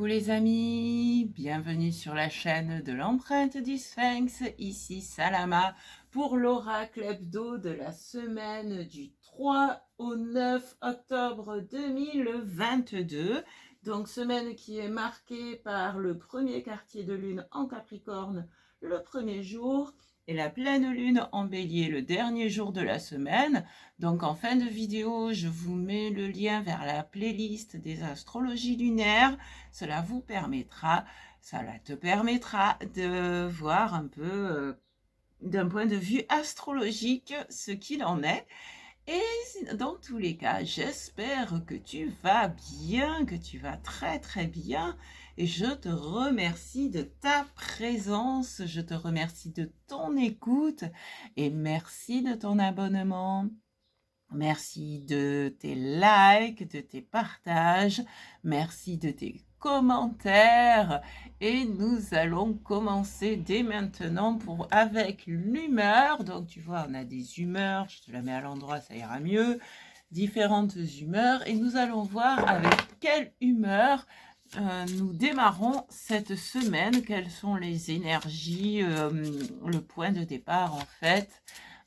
les amis, bienvenue sur la chaîne de l'empreinte du Sphinx, ici Salama pour l'oracle hebdo de la semaine du 3 au 9 octobre 2022. Donc semaine qui est marquée par le premier quartier de lune en Capricorne le premier jour et la pleine lune en bélier le dernier jour de la semaine. Donc en fin de vidéo, je vous mets le lien vers la playlist des astrologies lunaires. Cela te permettra de voir un peu d'un point de vue astrologique ce qu'il en est. Et dans tous les cas, j'espère que tu vas bien, que tu vas très très bien. Et je te remercie de ta présence, je te remercie de ton écoute et merci de ton abonnement. Merci de tes likes, de tes partages, merci de tes commentaires et nous allons commencer dès maintenant avec l'humeur. Donc tu vois, on a des humeurs, je te la mets à l'endroit, ça ira mieux, différentes humeurs et nous allons voir avec quelle humeur nous démarrons cette semaine, quelles sont les énergies, le point de départ en fait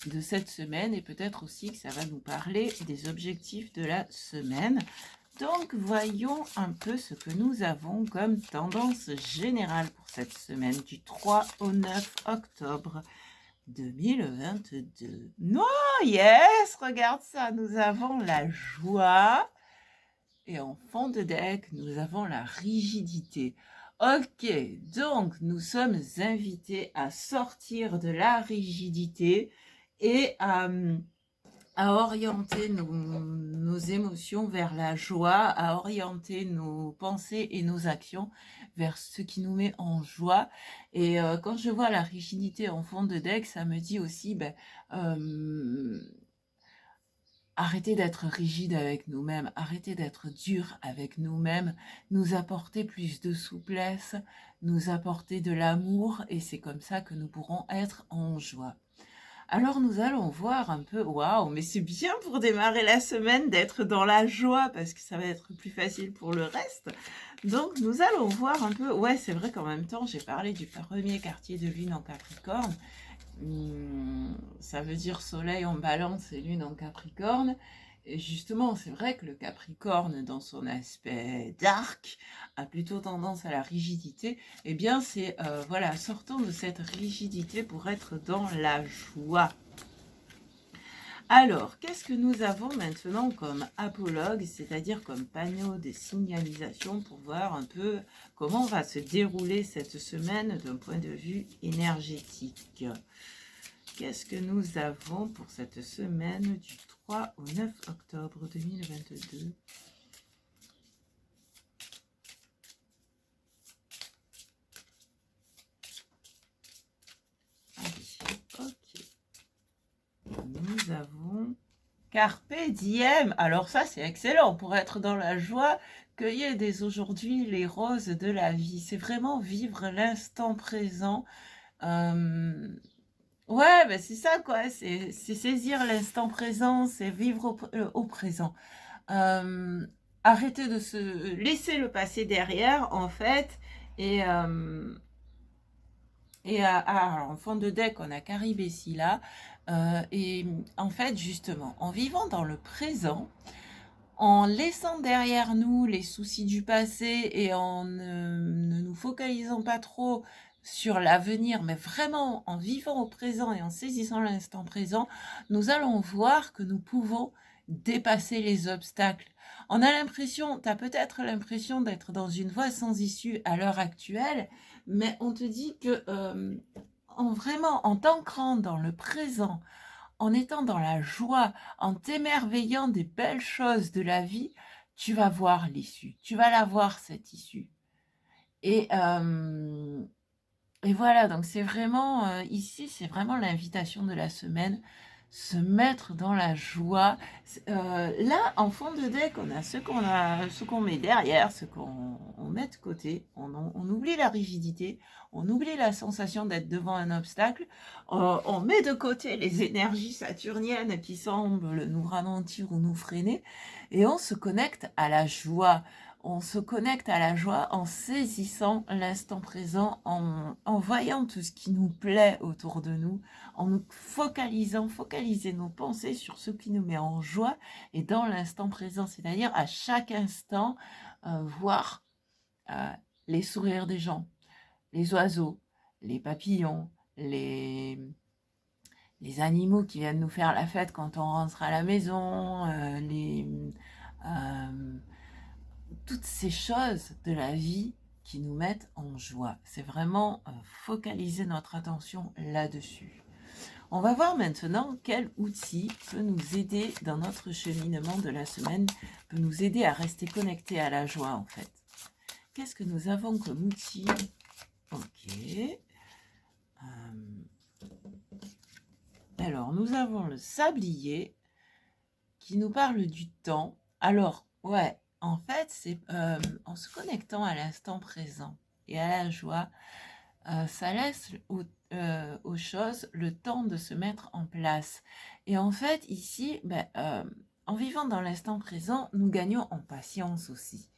de cette semaine et peut-être aussi que ça va nous parler des objectifs de la semaine. Donc voyons un peu ce que nous avons comme tendance générale pour cette semaine du 3 au 9 octobre 2022. Non, yes, regarde ça, nous avons la joie et en fond de deck, nous avons la rigidité. Ok, donc nous sommes invités à sortir de la rigidité et à orienter nos émotions vers la joie, à orienter nos pensées et nos actions vers ce qui nous met en joie. Et quand je vois la rigidité en fond de deck, ça me dit aussi, arrêter d'être rigide avec nous-mêmes, arrêter d'être dur avec nous-mêmes, nous apporter plus de souplesse, nous apporter de l'amour, et c'est comme ça que nous pourrons être en joie. Alors nous allons voir un peu, waouh, mais c'est bien pour démarrer la semaine d'être dans la joie parce que ça va être plus facile pour le reste. Donc nous allons voir un peu, ouais c'est vrai qu'en même temps j'ai parlé du premier quartier de lune en Capricorne. Ça veut dire soleil en balance et lune en Capricorne. Et justement, c'est vrai que le Capricorne, dans son aspect dark, a plutôt tendance à la rigidité. Eh bien, c'est, voilà, sortons de cette rigidité pour être dans la joie. Alors, qu'est-ce que nous avons maintenant comme apologue, c'est-à-dire comme panneau de signalisation pour voir un peu comment va se dérouler cette semaine d'un point de vue énergétique. Qu'est-ce que nous avons pour cette semaine du 3 au 9 octobre 2022? Allez, ok. Nous avons Carpe Diem. Alors ça, c'est excellent pour être dans la joie. Cueillez dès aujourd'hui les roses de la vie. C'est vraiment vivre l'instant présent. Ouais, ben c'est ça quoi, c'est saisir l'instant présent, c'est vivre au présent. Arrêter de se laisser le passé derrière en fait, et alors, en fond de deck, on a Caribessi là, et en fait justement, en vivant dans le présent, en laissant derrière nous les soucis du passé et en ne nous focalisant pas trop sur l'avenir, mais vraiment en vivant au présent et en saisissant l'instant présent, nous allons voir que nous pouvons dépasser les obstacles. On a l'impression, tu as peut-être l'impression d'être dans une voie sans issue à l'heure actuelle, mais on te dit que en t'ancrant dans le présent, en étant dans la joie, en t'émerveillant des belles choses de la vie, tu vas voir l'issue, tu vas la voir cette issue. Et voilà, donc c'est vraiment, ici, c'est vraiment l'invitation de la semaine, se mettre dans la joie. Là, en fond de deck, on a ce qu'on met derrière, ce qu'on met de côté. On oublie la rigidité, on oublie la sensation d'être devant un obstacle. On met de côté les énergies saturniennes qui semblent nous ralentir ou nous freiner. Et on se connecte à la joie, On se connecte à la joie en saisissant l'instant présent, en voyant tout ce qui nous plaît autour de nous, en nous focaliser nos pensées sur ce qui nous met en joie et dans l'instant présent, c'est-à-dire à chaque instant, voir les sourires des gens, les oiseaux, les papillons, les animaux qui viennent nous faire la fête quand on rentre à la maison, toutes ces choses de la vie qui nous mettent en joie. C'est vraiment focaliser notre attention là-dessus. On va voir maintenant quel outil peut nous aider dans notre cheminement de la semaine, peut nous aider à rester connectés à la joie en fait. Qu'est-ce que nous avons comme outil? Ok. Alors, nous avons le sablier qui nous parle du temps. Alors, ouais, en fait, c'est en se connectant à l'instant présent et à la joie, ça laisse aux choses le temps de se mettre en place. Et en fait, ici, en vivant dans l'instant présent, nous gagnons en patience aussi.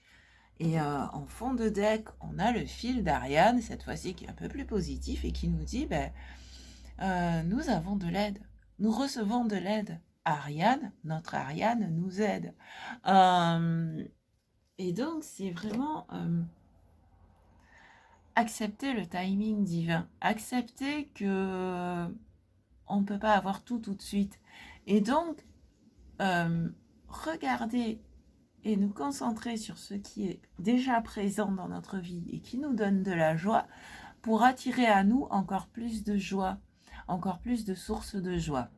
Et en fond de deck, on a le fil d'Ariane, cette fois-ci qui est un peu plus positif et qui nous dit, nous avons de l'aide, nous recevons de l'aide. Ariane, notre Ariane nous aide. Et donc, c'est vraiment accepter le timing divin, accepter que on ne peut pas avoir tout de suite. Et donc, regarder et nous concentrer sur ce qui est déjà présent dans notre vie et qui nous donne de la joie pour attirer à nous encore plus de joie, encore plus de sources de joie.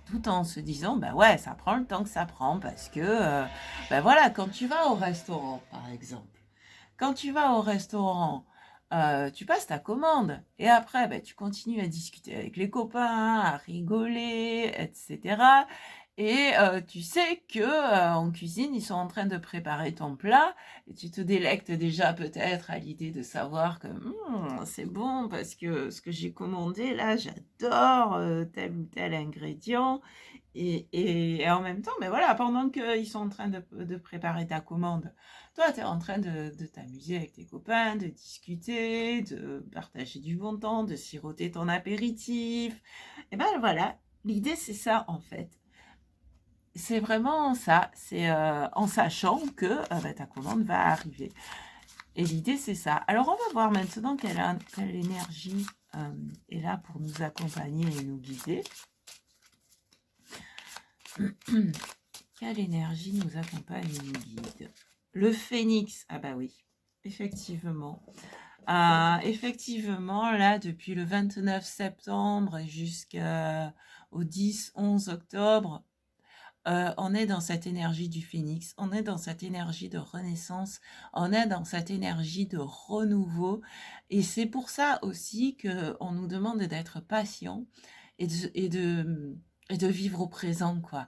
Tout en se disant, ouais, ça prend le temps que ça prend parce que, voilà, quand tu vas au restaurant, par exemple, quand tu vas au restaurant, tu passes ta commande et après, tu continues à discuter avec les copains, à rigoler, etc. Et tu sais que en cuisine, ils sont en train de préparer ton plat et tu te délectes déjà peut-être à l'idée de savoir que c'est bon parce que ce que j'ai commandé là, j'adore tel ou tel ingrédient. Et en même temps, voilà, pendant qu'ils sont en train de préparer ta commande, toi, tu es en train de t'amuser avec tes copains, de discuter, de partager du bon temps, de siroter ton apéritif. Et voilà, l'idée, c'est ça en fait. C'est vraiment ça, c'est en sachant que ta commande va arriver. Et l'idée, c'est ça. Alors, on va voir maintenant quelle énergie est là pour nous accompagner et nous guider. Quelle énergie nous accompagne et nous guide? Le phénix, ah oui, effectivement. Effectivement, là, depuis le 29 septembre jusqu'au 10-11 octobre, on est dans cette énergie du phénix, on est dans cette énergie de renaissance, on est dans cette énergie de renouveau. Et c'est pour ça aussi qu'on nous demande d'être patient et de vivre au présent, quoi.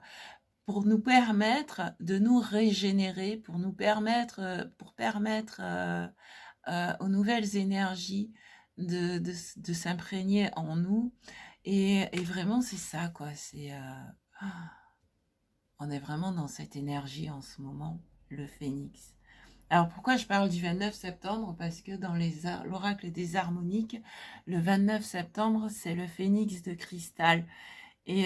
Pour nous permettre de nous régénérer, pour permettre aux nouvelles énergies de s'imprégner en nous. Et vraiment, c'est ça, quoi. On est vraiment dans cette énergie en ce moment, le phénix. Alors pourquoi je parle du 29 septembre? Parce que dans l'oracle des harmoniques, le 29 septembre, c'est le phénix de cristal. Et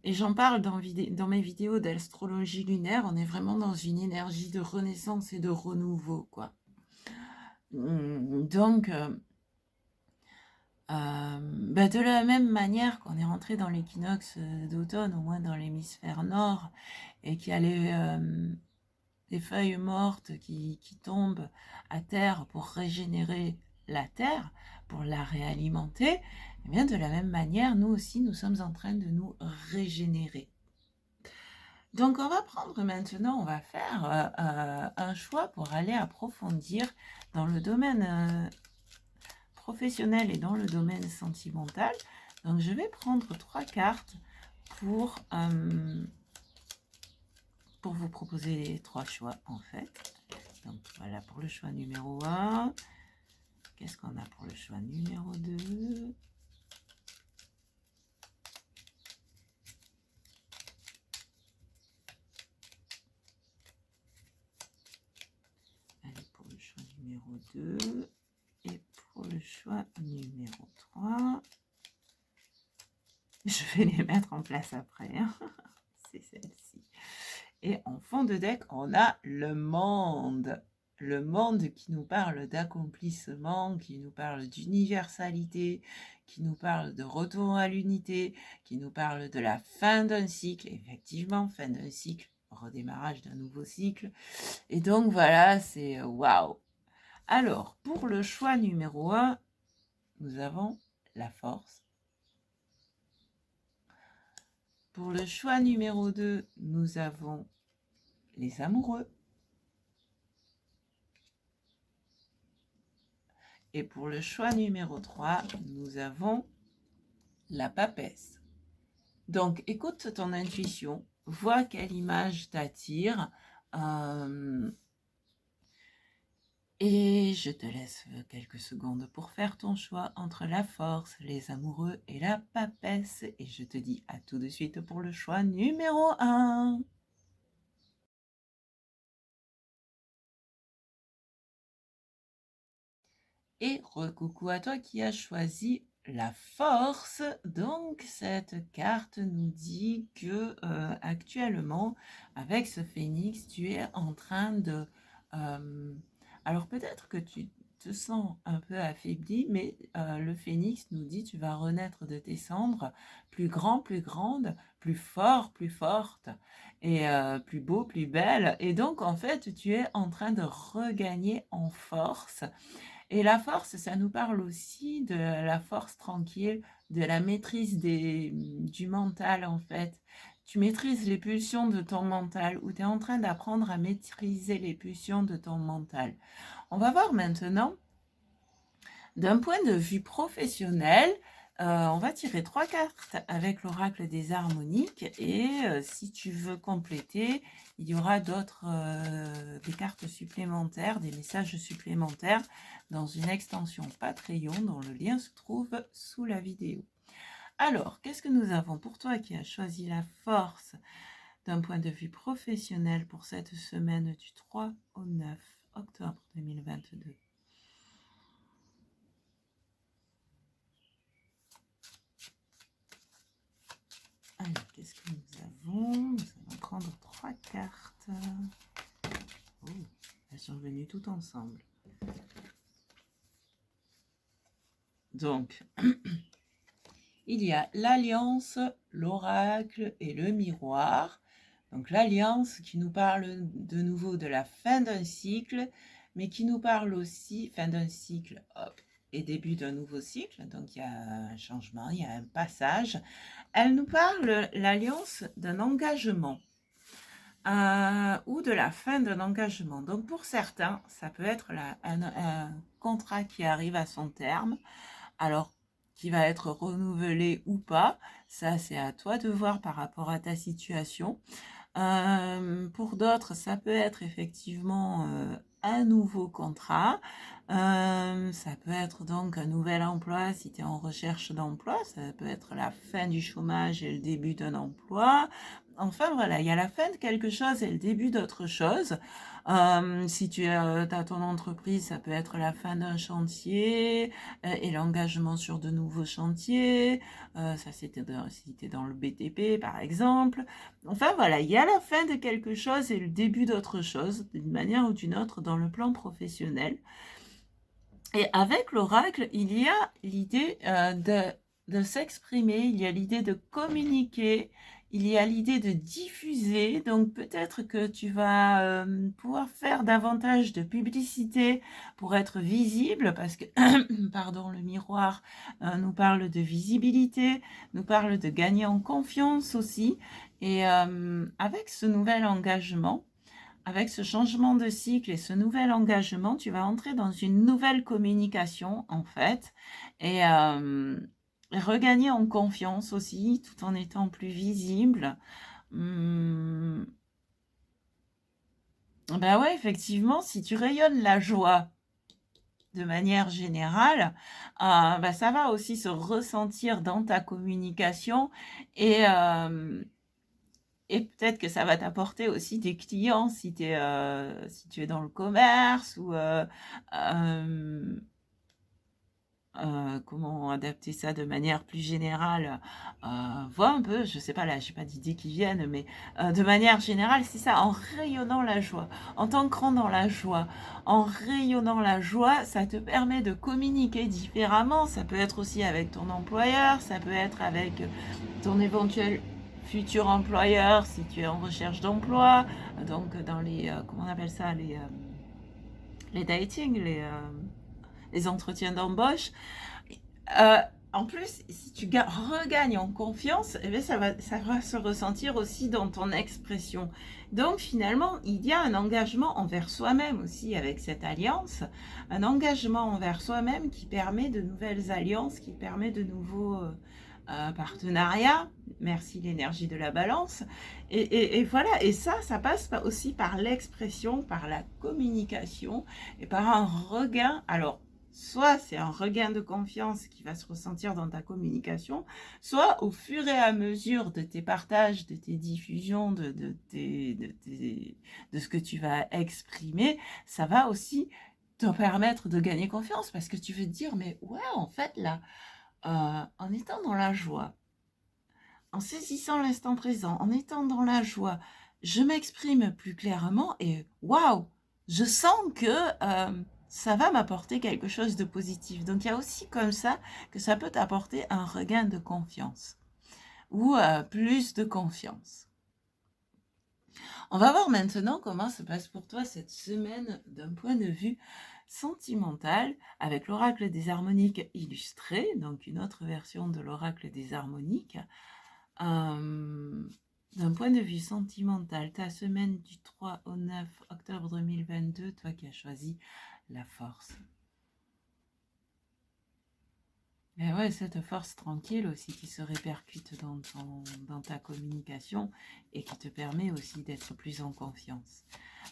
j'en parle dans mes vidéos d'astrologie lunaire. On est vraiment dans une énergie de renaissance et de renouveau, quoi. Donc, de la même manière qu'on est rentré dans l'équinoxe d'automne, au moins dans l'hémisphère nord, et qu'il y a les feuilles mortes qui tombent à terre pour régénérer la terre, pour la réalimenter, et bien de la même manière, nous aussi, nous sommes en train de nous régénérer. Donc, on va prendre maintenant, on va faire un choix pour aller approfondir dans le domaine professionnel et dans le domaine sentimental. Donc, je vais prendre 3 cartes pour vous proposer les 3 choix, en fait. Donc, voilà pour le choix numéro 1. Qu'est-ce qu'on a pour le choix numéro 2 ? 2. Et pour le choix numéro 3, je vais les mettre en place après. Hein. C'est celle-ci. Et en fond de deck, on a le monde. Le monde qui nous parle d'accomplissement, qui nous parle d'universalité, qui nous parle de retour à l'unité, qui nous parle de la fin d'un cycle. Effectivement, fin d'un cycle, redémarrage d'un nouveau cycle. Et donc voilà, c'est waouh. Alors, pour le choix numéro 1, nous avons la force. Pour le choix numéro 2, nous avons les amoureux. Et pour le choix numéro 3, nous avons la papesse. Donc, écoute ton intuition, vois quelle image t'attire. Et je te laisse quelques secondes pour faire ton choix entre la force, les amoureux et la papesse. Et je te dis à tout de suite pour le choix numéro 1. Et recoucou à toi qui as choisi la force. Donc cette carte nous dit que actuellement, avec ce phénix, tu es en train de... alors peut-être que tu te sens un peu affaibli, mais le phénix nous dit tu vas renaître de tes cendres, plus grand, plus grande, plus fort, plus forte, et plus beau, plus belle. Et donc en fait, tu es en train de regagner en force. Et la force, ça nous parle aussi de la force tranquille, de la maîtrise du mental en fait. Tu maîtrises les pulsions de ton mental ou tu es en train d'apprendre à maîtriser les pulsions de ton mental. On va voir maintenant, d'un point de vue professionnel, on va tirer 3 cartes avec l'oracle des harmoniques et si tu veux compléter, il y aura d'autres des cartes supplémentaires, des messages supplémentaires dans une extension Patreon dont le lien se trouve sous la vidéo. Alors, qu'est-ce que nous avons pour toi qui as choisi la force d'un point de vue professionnel pour cette semaine du 3 au 9 octobre 2022? Alors, qu'est-ce que nous avons? Nous allons prendre 3 cartes. Oh, elles sont venues toutes ensemble. Donc, il y a l'alliance, l'oracle et le miroir. Donc l'alliance qui nous parle de nouveau de la fin d'un cycle, mais qui nous parle aussi, fin d'un cycle, hop, et début d'un nouveau cycle. Donc il y a un changement, il y a un passage. Elle nous parle, l'alliance, d'un engagement. Ou de la fin d'un engagement. Donc pour certains, ça peut être un contrat qui arrive à son terme, alors qui va être renouvelé ou pas, ça c'est à toi de voir par rapport à ta situation. Pour d'autres, ça peut être effectivement un nouveau contrat. Ça peut être donc un nouvel emploi si tu es en recherche d'emploi. Ça peut être la fin du chômage et le début d'un emploi. Enfin voilà, il y a la fin de quelque chose et le début d'autre chose. Si tu as ton entreprise, ça peut être la fin d'un chantier et l'engagement sur de nouveaux chantiers. Ça, c'était si tu es dans le BTP, par exemple. Enfin voilà, il y a la fin de quelque chose et le début d'autre chose, d'une manière ou d'une autre, dans le plan professionnel. Et avec l'oracle, il y a l'idée de s'exprimer, il y a l'idée de communiquer, il y a l'idée de diffuser. Donc peut-être que tu vas pouvoir faire davantage de publicité pour être visible, parce que, pardon, le miroir nous parle de visibilité, nous parle de gagner en confiance aussi. Et avec ce nouvel engagement, avec ce changement de cycle et ce nouvel engagement, tu vas entrer dans une nouvelle communication, en fait, et regagner en confiance aussi, tout en étant plus visible. Ben ouais, effectivement, si tu rayonnes la joie de manière générale, ben ça va aussi se ressentir dans ta communication et et peut-être que ça va t'apporter aussi des clients si si tu es dans le commerce ou comment adapter ça de manière plus générale? Vois un peu, je sais pas, là, j'ai pas d'idées qui viennent, mais de manière générale, c'est ça, en rayonnant la joie, en t'ancrant dans la joie, en rayonnant la joie, ça te permet de communiquer différemment. Ça peut être aussi avec ton employeur, ça peut être avec ton éventuel futur employeur si tu es en recherche d'emploi, donc dans comment on appelle ça, les dating, les entretiens d'embauche. Euh, En plus, si tu regagnes en confiance, eh bien, ça va se ressentir aussi dans ton expression. Donc finalement, il y a un engagement envers soi-même aussi avec cette alliance, un engagement envers soi-même qui permet de nouvelles alliances, qui permet de nouveaux partenariats. Merci l'énergie de la balance. Et voilà, et ça passe aussi par l'expression, par la communication et par un regain. Alors, soit c'est un regain de confiance qui va se ressentir dans ta communication, soit au fur et à mesure de tes partages, de tes diffusions, de ce que tu vas exprimer, ça va aussi te permettre de gagner confiance parce que tu veux te dire, mais ouais, en fait, là, en étant dans la joie, en saisissant l'instant présent, en étant dans la joie, je m'exprime plus clairement et waouh, je sens que ça va m'apporter quelque chose de positif. Donc il y a aussi comme ça que ça peut t'apporter un regain de confiance ou plus de confiance. On va voir maintenant comment se passe pour toi cette semaine d'un point de vue sentimental avec l'oracle des harmoniques illustré, donc une autre version de l'oracle des harmoniques. D'un point de vue sentimental, ta semaine du 3 au 9 octobre 2022, toi qui as choisi la force. Et ouais, cette force tranquille aussi qui se répercute dans ta communication et qui te permet aussi d'être plus en confiance.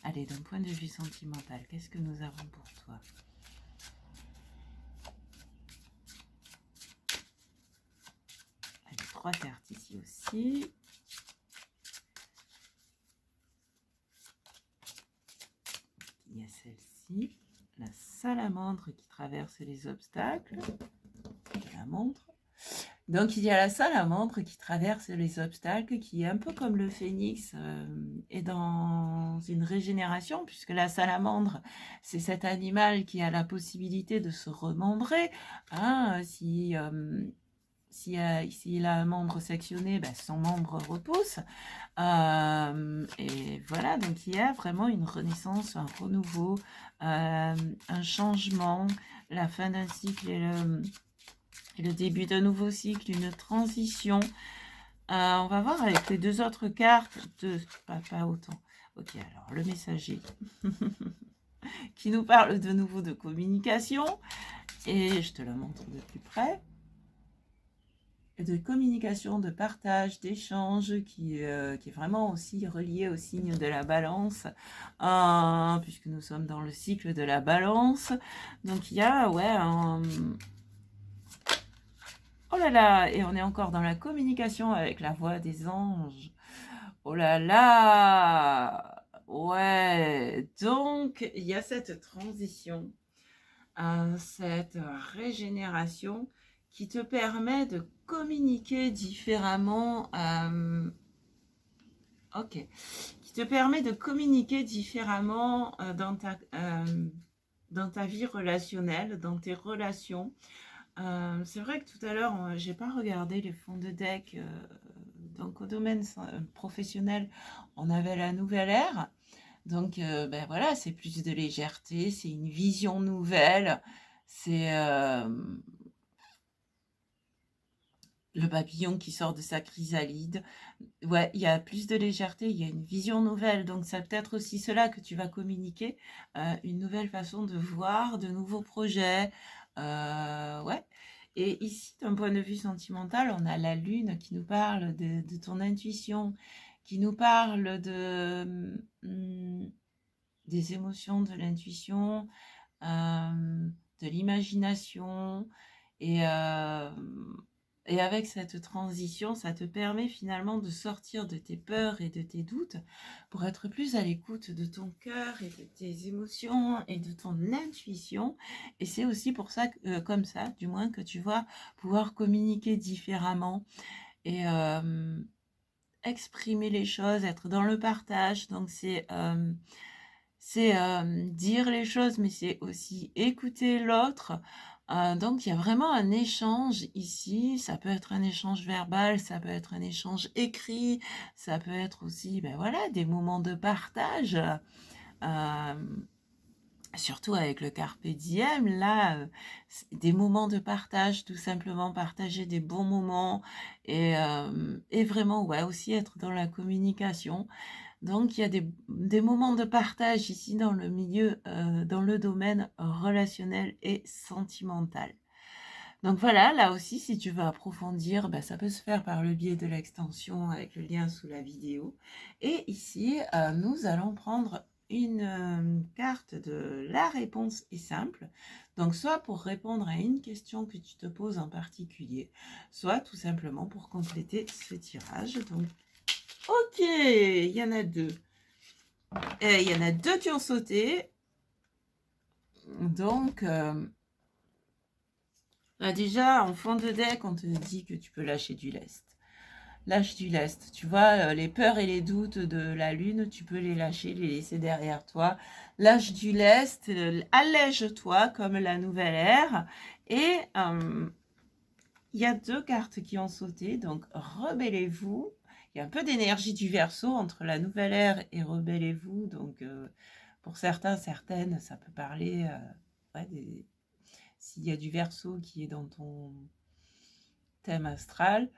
Allez, d'un point de vue sentimental, qu'est-ce que nous avons pour toi? Allez, 3 cartes ici aussi. Il y a celle-ci, la salamandre qui traverse les obstacles. Je la montre. Donc il y a la salamandre qui traverse les obstacles, qui est un peu comme le phénix, est dans une régénération, puisque la salamandre, c'est cet animal qui a la possibilité de se remembrer. Hein, s'il a un membre sectionné, ben, son membre repousse. Et voilà, donc il y a vraiment une renaissance, un renouveau, un changement, la fin d'un cycle et le début d'un nouveau cycle, une transition. On va voir avec les deux autres cartes, pas autant. Ok, alors le messager qui nous parle de nouveau de communication, et je te la montre de plus près. De communication, de partage, d'échange qui est vraiment aussi relié au signe de la balance, puisque nous sommes dans le cycle de la balance. Donc il y a, ouais, oh là là, et on est encore dans la communication avec la voix des anges. Oh là là, ouais, donc il y a cette transition, cette régénération qui te permet de communiquer différemment. Ok, qui te permet de communiquer différemment dans ta vie relationnelle, dans tes relations. C'est vrai que tout à l'heure, j'ai pas regardé les fonds de deck. Donc au domaine professionnel, on avait la nouvelle ère. Donc ben voilà, c'est plus de légèreté, c'est une vision nouvelle, c'est le papillon qui sort de sa chrysalide. Ouais, il y a plus de légèreté, il y a une vision nouvelle. Donc, c'est peut-être aussi cela que tu vas communiquer, une nouvelle façon de voir, de nouveaux projets. Ouais. Et ici, d'un point de vue sentimental, on a la lune qui nous parle de ton intuition, qui nous parle des émotions, de l'intuition, de l'imagination. Et Et avec cette transition, ça te permet finalement de sortir de tes peurs et de tes doutes pour être plus à l'écoute de ton cœur et de tes émotions et de ton intuition. Et c'est aussi pour ça, comme ça, du moins, que tu vas pouvoir communiquer différemment et exprimer les choses, être dans le partage. Donc c'est dire les choses, mais c'est aussi écouter l'autre. Donc il y a vraiment un échange ici. Ça peut être un échange verbal, ça peut être un échange écrit, ça peut être aussi, ben voilà, des moments de partage. Surtout avec le carpe diem, là, des moments de partage, tout simplement partager des bons moments et vraiment, ouais, aussi être dans la communication. Donc, il y a des moments de partage ici dans le milieu, dans le domaine relationnel et sentimental. Donc voilà, là aussi, si tu veux approfondir, ben, ça peut se faire par le biais de l'extension avec le lien sous la vidéo. Et ici, nous allons prendre une carte de la réponse est simple. Donc soit pour répondre à une question que tu te poses en particulier, soit tout simplement pour compléter ce tirage. Donc, ok, il y en a deux. Il y en a deux qui ont sauté. Donc, déjà, en fond de deck, on te dit que tu peux lâcher du lest. Lâche du lest. Tu vois, les peurs et les doutes de la lune, tu peux les lâcher, les laisser derrière toi. Lâche du lest, allège-toi comme la nouvelle ère. Et il y a deux cartes qui ont sauté, donc rebellez-vous. Il y a un peu d'énergie du Verseau entre la nouvelle ère et rebellez-vous. Donc, pour certains, certaines, ça peut parler s'il y a du Verseau qui est dans ton thème astral.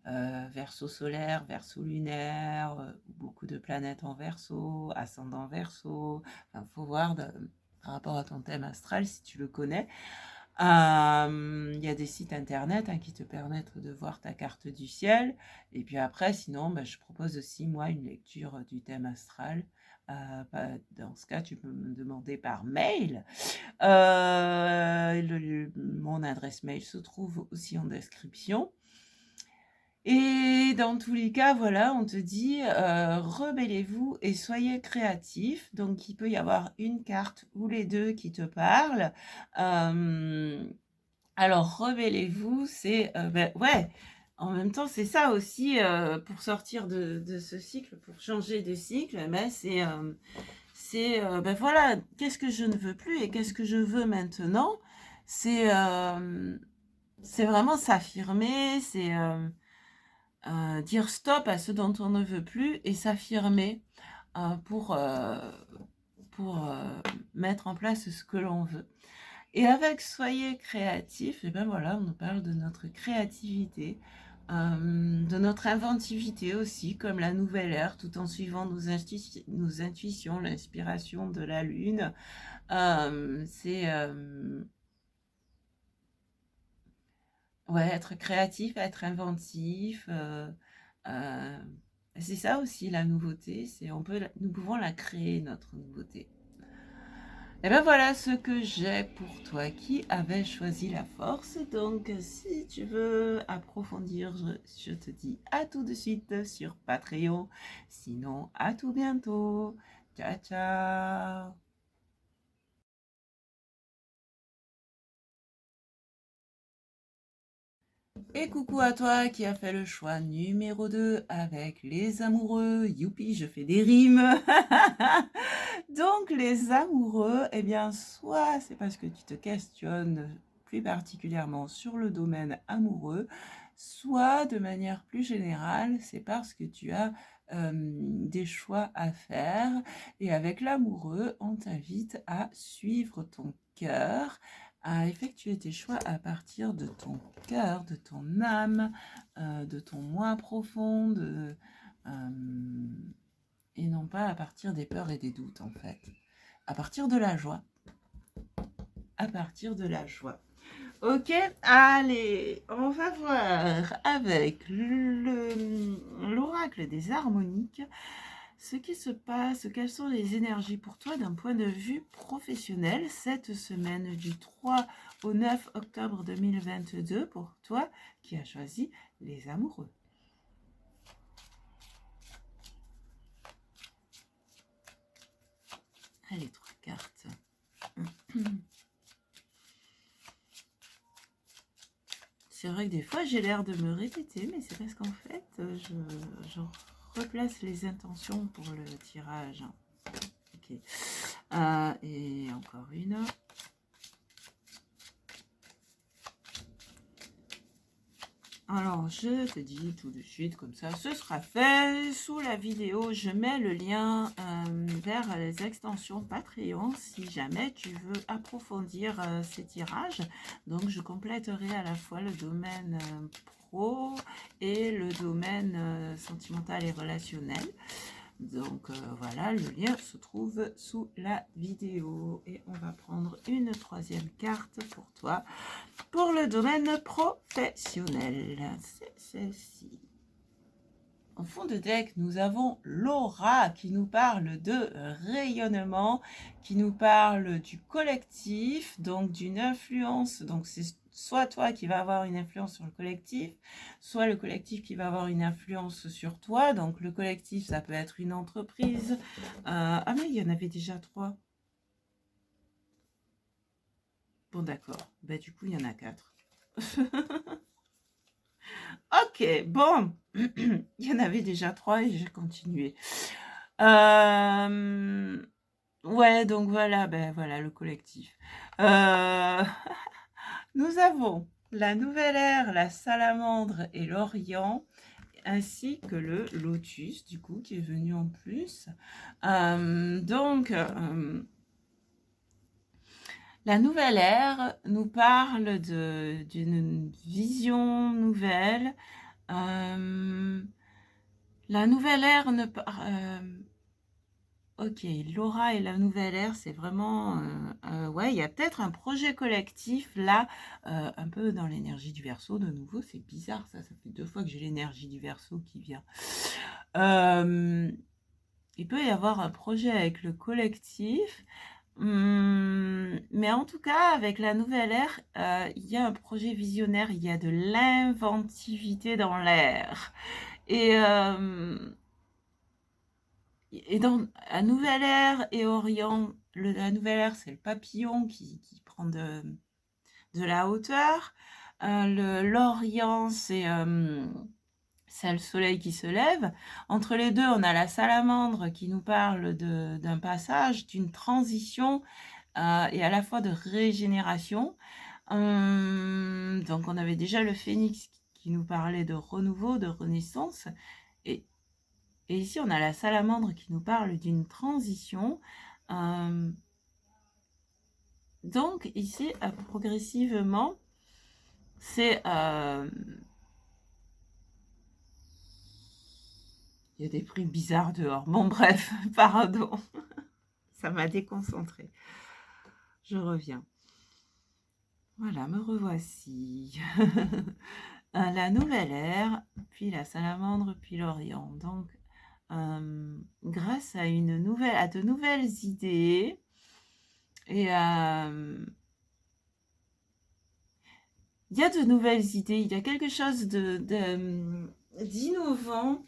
Verseau solaire, Verseau lunaire, beaucoup de planètes en Verseau, ascendant Verseau. Enfin, faut voir par rapport à ton thème astral si tu le connais. Il y a des sites internet qui te permettent de voir ta carte du ciel. Et puis après, sinon, je propose aussi, moi, une lecture du thème astral. Dans ce cas, tu peux me demander par mail. Mon adresse mail se trouve aussi en description. Et dans tous les cas, voilà, on te dit rebellez-vous et soyez créatifs. Donc, il peut y avoir une carte ou les deux qui te parlent. Alors, rebellez-vous, c'est ouais. En même temps, c'est ça aussi pour sortir de ce cycle, pour changer de cycle. Voilà, qu'est-ce que je ne veux plus et qu'est-ce que je veux maintenant. C'est vraiment s'affirmer, c'est dire stop à ce dont on ne veut plus et s'affirmer pour mettre en place ce que l'on veut. Et avec soyez créatif, et ben voilà, on nous parle de notre créativité, de notre inventivité aussi, comme la nouvelle ère, tout en suivant nos intuitions, l'inspiration de la lune. C'est être créatif, être inventif. C'est ça aussi la nouveauté, nous pouvons la créer, notre nouveauté. Et ben voilà ce que j'ai pour toi qui avait choisi la force. Donc si tu veux approfondir, je te dis à tout de suite sur Patreon. Sinon, à tout bientôt. Ciao, ciao. Et coucou à toi qui a fait le choix numéro 2 avec les amoureux. Youpi, je fais des rimes. Donc les amoureux, eh bien soit c'est parce que tu te questionnes plus particulièrement sur le domaine amoureux, soit de manière plus générale, c'est parce que tu as des choix à faire. Et avec l'amoureux, on t'invite à suivre ton cœur, à effectuer tes choix à partir de ton cœur, de ton âme, de ton moi profond, et non pas à partir des peurs et des doutes en fait. À partir de la joie. À partir de la joie. Ok, allez, on va voir avec l'oracle des harmoniques ce qui se passe, quelles sont les énergies pour toi d'un point de vue professionnel cette semaine du 3 au 9 octobre 2022 pour toi qui as choisi les amoureux. Allez, 3 cartes. C'est vrai que des fois j'ai l'air de me répéter, mais c'est parce qu'en fait je replace les intentions pour le tirage. Ok. Et encore une. Alors, je te dis tout de suite, comme ça, ce sera fait. Sous la vidéo, je mets le lien vers les extensions Patreon si jamais tu veux approfondir ces tirages. Donc, je compléterai à la fois le domaine pro et le domaine sentimental et relationnel. Donc voilà, le lien se trouve sous la vidéo. Et on va prendre une troisième carte pour toi. Pour le domaine professionnel, c'est celle-ci. En fond de deck, nous avons Laura qui nous parle de rayonnement, qui nous parle du collectif, donc d'une influence. Donc c'est soit toi qui va avoir une influence sur le collectif, soit le collectif qui va avoir une influence sur toi. Donc le collectif, ça peut être une entreprise. Ah mais il y en avait déjà 3. Bon d'accord, bah, du coup il y en a 4. Ok, bon, il y en avait déjà 3 et j'ai continué. Ouais, donc voilà, ben voilà le collectif. Nous avons la nouvelle ère, la salamandre et l'Orient, ainsi que le lotus, du coup, qui est venu en plus. La nouvelle ère nous parle d'une vision nouvelle. La nouvelle ère ne ok, Laura et la nouvelle ère, c'est vraiment... ouais, il y a peut-être un projet collectif là, un peu dans l'énergie du Verseau. De nouveau, c'est bizarre ça, ça fait 2 fois que j'ai l'énergie du Verseau qui vient. Il peut y avoir un projet avec le collectif. Mais en tout cas, avec la nouvelle ère, il y a un projet visionnaire, il y a de l'inventivité dans l'air. Et dans la nouvelle ère et Orient, la nouvelle ère, c'est le papillon qui prend de la hauteur. L'Orient, c'est le soleil qui se lève. Entre les deux, on a la salamandre qui nous parle d'un passage, d'une transition et à la fois de régénération. Donc on avait déjà le phénix qui nous parlait de renouveau, de renaissance. Et ici, on a la salamandre qui nous parle d'une transition. Donc ici, progressivement, c'est... il y a des bruits bizarres dehors. Bon, bref, pardon. Ça m'a déconcentrée. Je reviens. Voilà, me revoici. La nouvelle ère, puis la salamandre, puis l'Orient. Donc, grâce à de nouvelles idées et il y a de nouvelles idées, il y a quelque chose d'innovant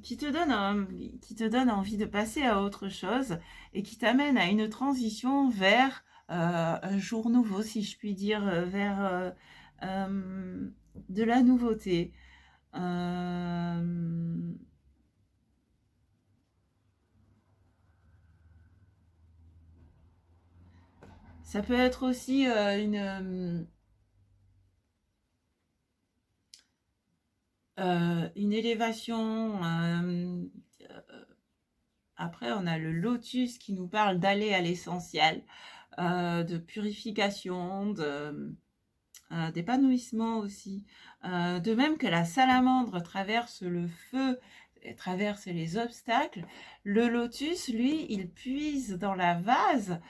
qui te donne envie de passer à autre chose et qui t'amène à une transition vers un jour nouveau, si je puis dire, vers de la nouveauté. Ça peut être aussi une élévation. Après, on a le lotus qui nous parle d'aller à l'essentiel, de purification, d'épanouissement aussi. De même que la salamandre traverse le feu, traverse les obstacles, le lotus, lui, il puise dans la vase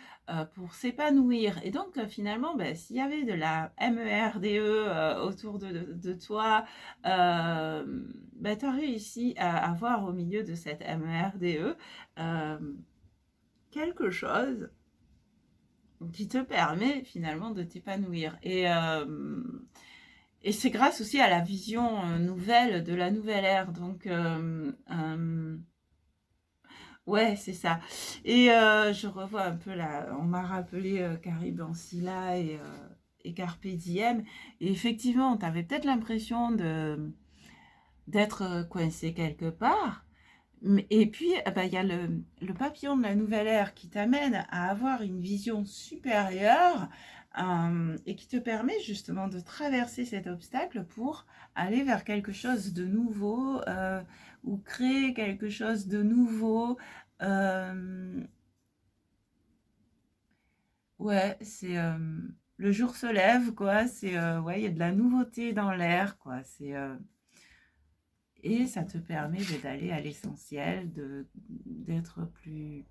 pour s'épanouir. Et donc, finalement, s'il y avait de la MERDE autour de toi, tu as réussi à avoir au milieu de cette MERDE quelque chose qui te permet finalement de t'épanouir. Et c'est grâce aussi à la vision nouvelle de la nouvelle ère. Donc, ouais, c'est ça. Et je revois un peu là, on m'a rappelé Carib Ancilla et Carpe Diem. Et effectivement, tu avais peut-être l'impression d'être coincé quelque part. Et puis, bah, il y a le papillon de la nouvelle ère qui t'amène à avoir une vision supérieure et qui te permet justement de traverser cet obstacle pour aller vers quelque chose de nouveau ou créer quelque chose de nouveau. Ouais, c'est le jour se lève, quoi. C'est ouais, il y a de la nouveauté dans l'air, quoi. Et ça te permet d'aller à l'essentiel, d'être plus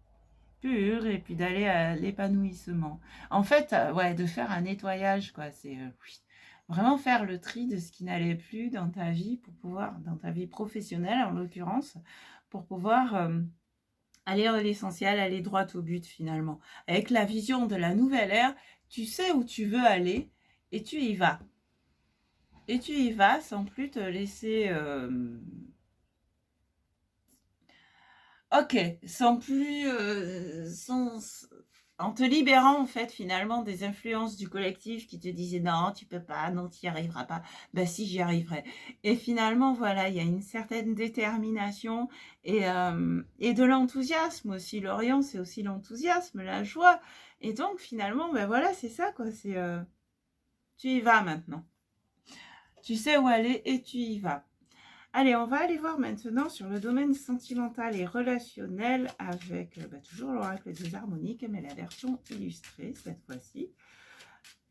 pur et puis d'aller à l'épanouissement. En fait, ouais, de faire un nettoyage, quoi. C'est oui, vraiment faire le tri de ce qui n'allait plus dans ta vie pour pouvoir, dans ta vie professionnelle en l'occurrence, pour pouvoir aller à l'essentiel, aller droit au but finalement. Avec la vision de la nouvelle ère, tu sais où tu veux aller et tu y vas. Et tu y vas sans plus te laisser ok, sans plus, en te libérant en fait finalement des influences du collectif qui te disaient non, tu peux pas, non, tu n'y arriveras pas. Ben si, j'y arriverai. Et finalement, voilà, il y a une certaine détermination et de l'enthousiasme aussi. L'Orient, c'est aussi l'enthousiasme, la joie. Et donc finalement, ben voilà, c'est ça quoi. C'est tu y vas maintenant. Tu sais où aller et tu y vas. Allez, on va aller voir maintenant sur le domaine sentimental et relationnel avec toujours l'oracle des harmoniques, mais la version illustrée cette fois-ci.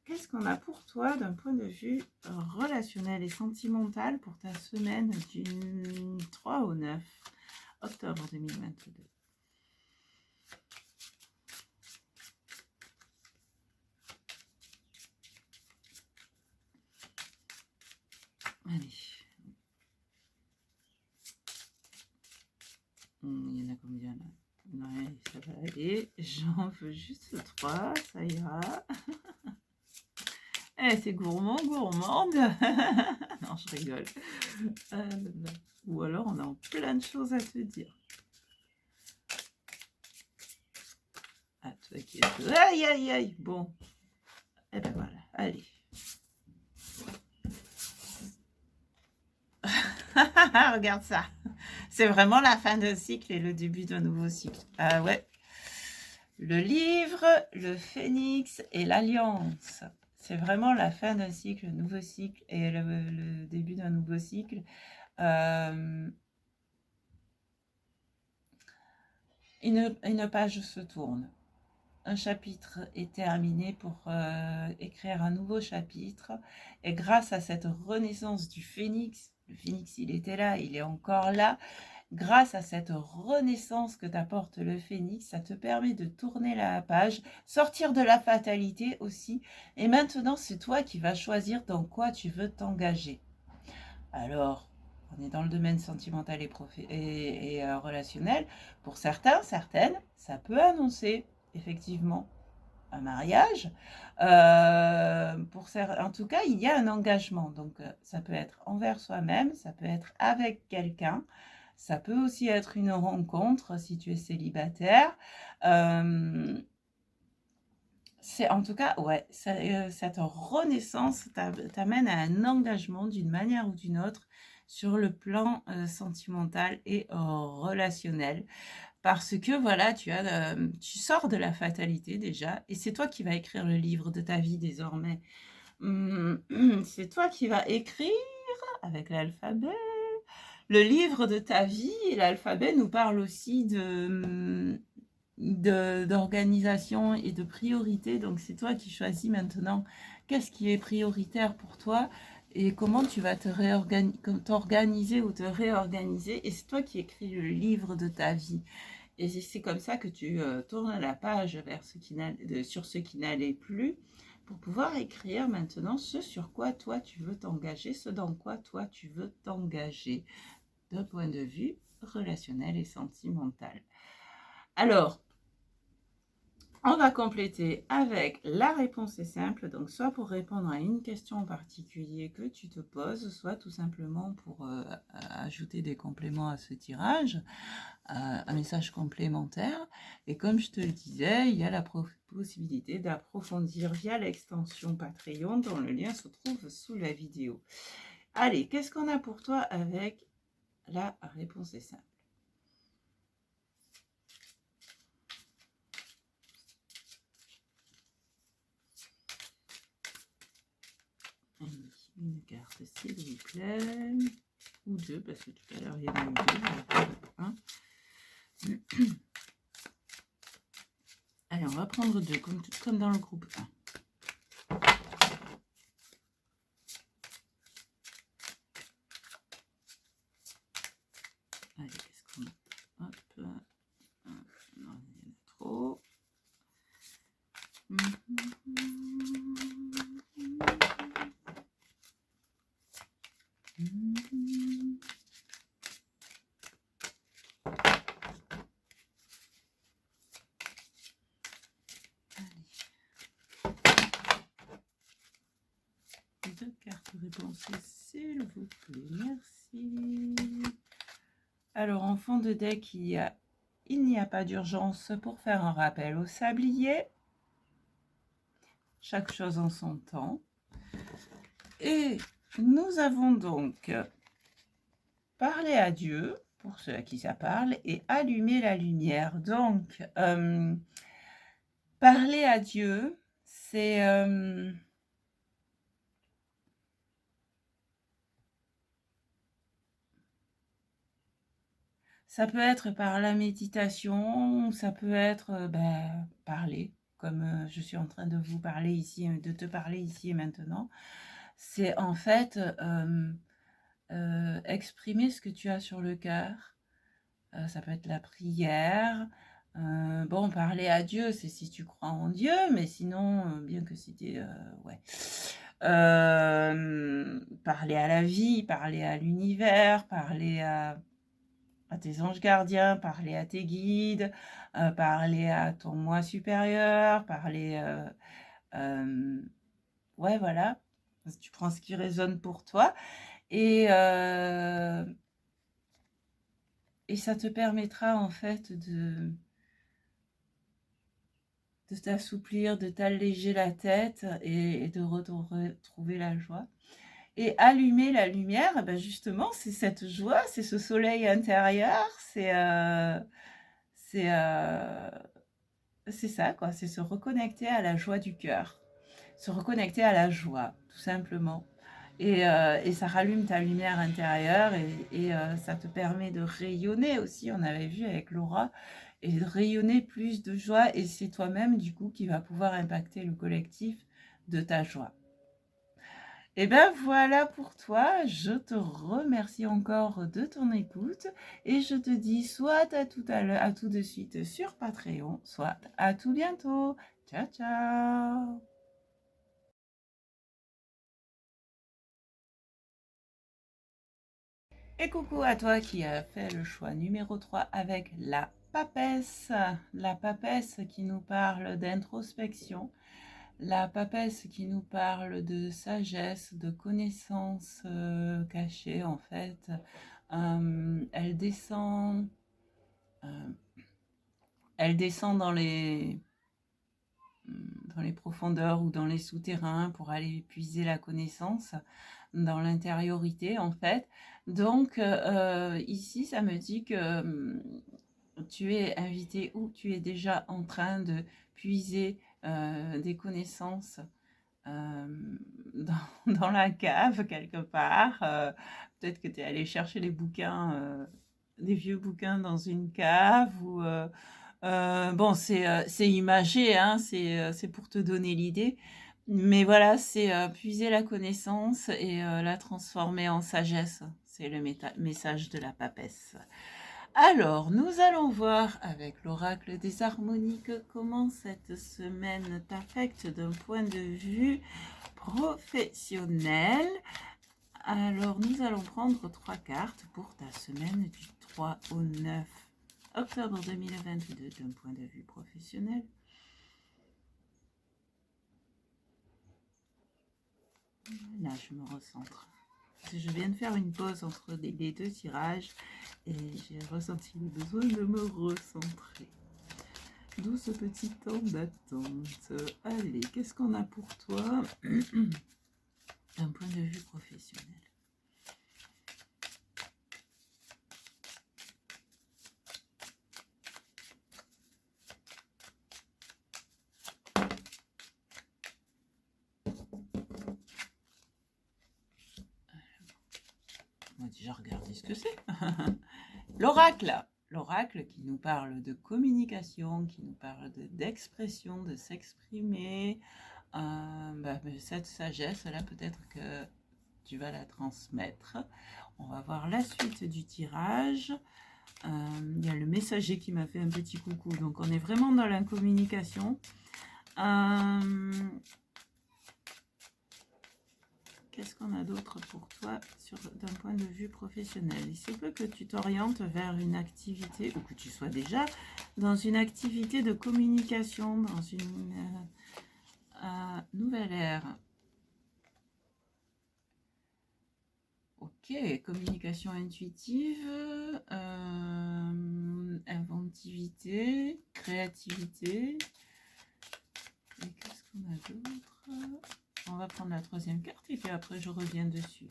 Qu'est-ce qu'on a pour toi d'un point de vue relationnel et sentimental pour ta semaine du 3 au 9 octobre 2022? Allez. Il y en a combien là? Ouais, ça va aller. J'en veux juste 3, ça ira. Eh, c'est gourmand, gourmande. Non, je rigole. Ou alors, on a plein de choses à te dire. Ah, toi qui es... Aïe, aïe, aïe. Bon. Eh ben voilà, allez. Regarde ça. C'est vraiment la fin d'un cycle et le début d'un nouveau cycle. Ah ouais. Le livre, le phénix et l'alliance. C'est vraiment la fin d'un cycle, un nouveau cycle et le début d'un nouveau cycle. Une page se tourne. Un chapitre est terminé pour écrire un nouveau chapitre. Et grâce à cette renaissance du phénix, le phénix il était là, il est encore là, grâce à cette renaissance que t'apporte le phénix, ça te permet de tourner la page, sortir de la fatalité aussi. Et maintenant, c'est toi qui vas choisir dans quoi tu veux t'engager. Alors, on est dans le domaine sentimental et relationnel. Pour certains, certaines, ça peut annoncer effectivement un mariage. En tout cas, il y a un engagement. Donc, ça peut être envers soi-même, ça peut être avec quelqu'un. Ça peut aussi être une rencontre si tu es célibataire. C'est en tout cas, ouais, cette renaissance t'amène à un engagement d'une manière ou d'une autre sur le plan sentimental et relationnel. Parce que voilà, tu sors de la fatalité déjà, et c'est toi qui vas écrire le livre de ta vie désormais. C'est toi qui vas écrire avec l'alphabet le livre de ta vie, et l'alphabet nous parle aussi d'organisation et de priorité. Donc c'est toi qui choisis maintenant qu'est-ce qui est prioritaire pour toi et comment tu vas t'organiser ou te réorganiser. Et c'est toi qui écris le livre de ta vie. Et c'est comme ça que tu tournes la page vers sur ce qui n'allait plus pour pouvoir écrire maintenant ce sur quoi toi tu veux t'engager, ce dans quoi toi tu veux t'engager d'un point de vue relationnel et sentimental. Alors, On va compléter avec la réponse est simple, donc soit pour répondre à une question en particulier que tu te poses, soit tout simplement pour ajouter des compléments à ce tirage, un message complémentaire. Et comme je te le disais, il y a la possibilité d'approfondir via l'extension Patreon dont le lien se trouve sous la vidéo. Allez, qu'est-ce qu'on a pour toi avec la réponse est simple? Une carte, s'il vous plaît. Ou deux, parce que tout à l'heure, il y en a eu deux. Allez, on va prendre deux, comme dans le groupe 1. Allez, qu'est-ce qu'on a? Hop. Non, il y en a trop. Deux cartes réponses, s'il vous plaît. Merci. Alors, en fond de deck, il n'y a pas d'urgence pour faire un rappel au sablier. Chaque chose en son temps. Et nous avons donc parlé à Dieu, pour ceux à qui ça parle, et allumer la lumière. Donc, parler à Dieu, c'est... ça peut être par la méditation, ça peut être parler, comme je suis en train de vous parler ici, de te parler ici et maintenant. C'est en fait exprimer ce que tu as sur le cœur. Ça peut être la prière. Bon, parler à Dieu, c'est si tu crois en Dieu, mais sinon, bien que c'était... ouais. Parler à la vie, parler à l'univers, parler à tes anges gardiens, parler à tes guides, parler à ton moi supérieur, parler... ouais, voilà. Tu prends ce qui résonne pour toi. Et ça te permettra en fait de t'assouplir, de t'alléger la tête et de retrouver la joie. Et allumer la lumière, ben justement, c'est cette joie, c'est ce soleil intérieur, c'est ça, quoi. C'est se reconnecter à la joie du cœur, se reconnecter à la joie, tout simplement. Et ça rallume ta lumière intérieure et ça te permet de rayonner aussi, on avait vu avec Laura, et de rayonner plus de joie. Et c'est toi-même, du coup, qui va pouvoir impacter le collectif de ta joie. Et bien voilà pour toi, je te remercie encore de ton écoute et je te dis soit à tout à l'heure, à tout de suite sur Patreon, soit à tout bientôt. Ciao, ciao! Et coucou à toi qui a fait le choix numéro 3 avec la papesse qui nous parle d'introspection, la papesse qui nous parle de sagesse, de connaissances cachées en fait. Elle descend dans les profondeurs ou dans les souterrains pour aller puiser la connaissance dans l'intériorité en fait. Donc ici ça me dit que tu es invité ou tu es déjà en train de puiser des connaissances dans la cave quelque part. Peut-être que tu es allé chercher des bouquins, des vieux bouquins dans une cave ou... bon, c'est imagé, hein, c'est pour te donner l'idée. Mais voilà, c'est puiser la connaissance et la transformer en sagesse. C'est le message de la papesse. Alors, nous allons voir avec l'oracle des harmoniques comment cette semaine t'affecte d'un point de vue professionnel. Alors, nous allons prendre 3 cartes pour ta semaine du 3 au 9 octobre 2022 d'un point de vue professionnel. Là, je me recentre. Parce que je viens de faire une pause entre les deux tirages et j'ai ressenti le besoin de me recentrer. D'où ce petit temps d'attente. Allez, qu'est-ce qu'on a pour toi d'un point de vue professionnel? On va déjà regarder ce que c'est. L'oracle. L'oracle qui nous parle de communication, qui nous parle d'expression, de s'exprimer. Cette sagesse-là, peut-être que tu vas la transmettre. On va voir la suite du tirage. Il y a le messager qui m'a fait un petit coucou. Donc, on est vraiment dans la communication. Qu'est-ce qu'on a d'autre pour toi d'un point de vue professionnel? Il se peut que tu t'orientes vers une activité, ou que tu sois déjà dans une activité de communication, dans une nouvelle ère. Ok, communication intuitive, inventivité, créativité. Et qu'est-ce qu'on a d'autre? On va prendre la troisième carte et puis après je reviens dessus.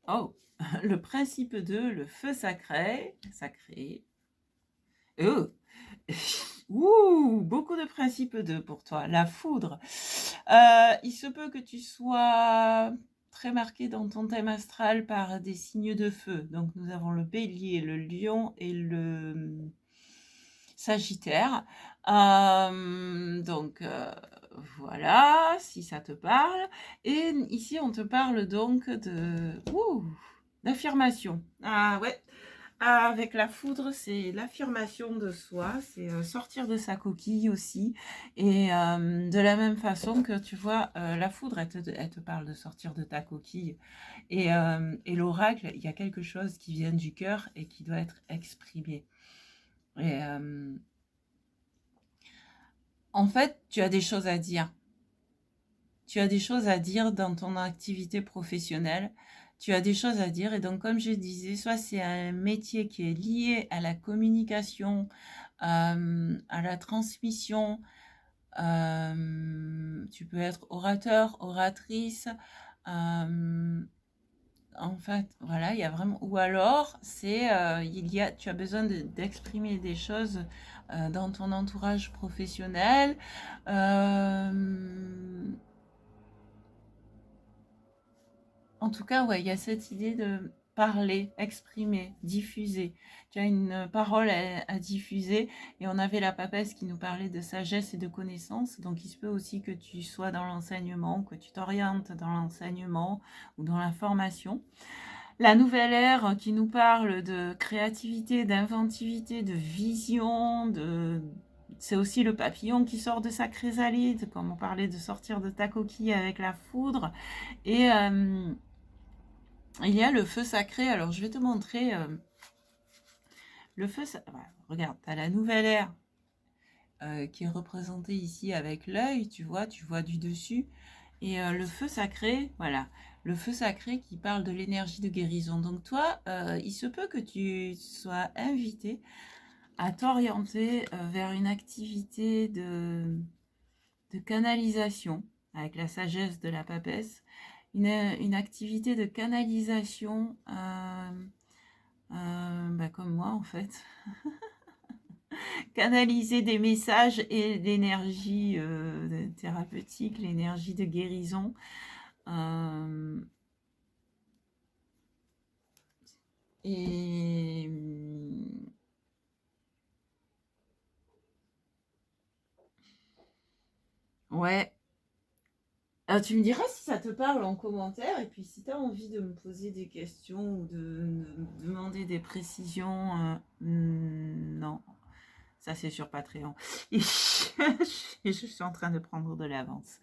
Oh, le principe de le feu sacré. Oh, ouh, beaucoup de principes 2 pour toi. La foudre. Il se peut que tu sois très marqué dans ton thème astral par des signes de feu. Donc nous avons le bélier, le lion et le sagittaire. Voilà, si ça te parle. Et ici, on te parle donc d'affirmation. Ah ouais. Avec la foudre, c'est l'affirmation de soi, c'est sortir de sa coquille aussi. Et de la même façon que tu vois, la foudre, elle te parle de sortir de ta coquille. Et l'oracle, il y a quelque chose qui vient du cœur et qui doit être exprimé. Et en fait, tu as des choses à dire. Tu as des choses à dire dans ton activité professionnelle. Tu as des choses à dire. Et donc, comme je disais, soit c'est un métier qui est lié à la communication, à la transmission. Tu peux être orateur, oratrice. En fait, voilà, il y a vraiment... Ou alors, tu as besoin d'exprimer des choses dans ton entourage professionnel. En tout cas, ouais, il y a cette idée de parler, exprimer, diffuser. Tu as une parole à diffuser et on avait la papesse qui nous parlait de sagesse et de connaissance. Donc, il se peut aussi que tu sois dans l'enseignement, que tu t'orientes dans l'enseignement ou dans la formation. La nouvelle ère qui nous parle de créativité, d'inventivité, de vision, c'est aussi le papillon qui sort de sa chrysalide, comme on parlait de sortir de ta coquille avec la foudre. Et il y a le feu sacré. Alors, je vais te montrer le feu sacré. Regarde, tu as la nouvelle ère qui est représentée ici avec l'œil, tu vois du dessus. Et le feu sacré, voilà, le feu sacré qui parle de l'énergie de guérison. Donc toi, il se peut que tu sois invité à t'orienter vers une activité de canalisation avec la sagesse de la papesse. Une activité de canalisation comme moi en fait. Canaliser des messages et l'énergie thérapeutique, l'énergie de guérison. Et ouais. Alors, tu me diras si ça te parle en commentaire. Et puis, si tu as envie de me poser des questions ou de me demander des précisions, non. Ça, c'est sur Patreon. Je suis en train de prendre de l'avance.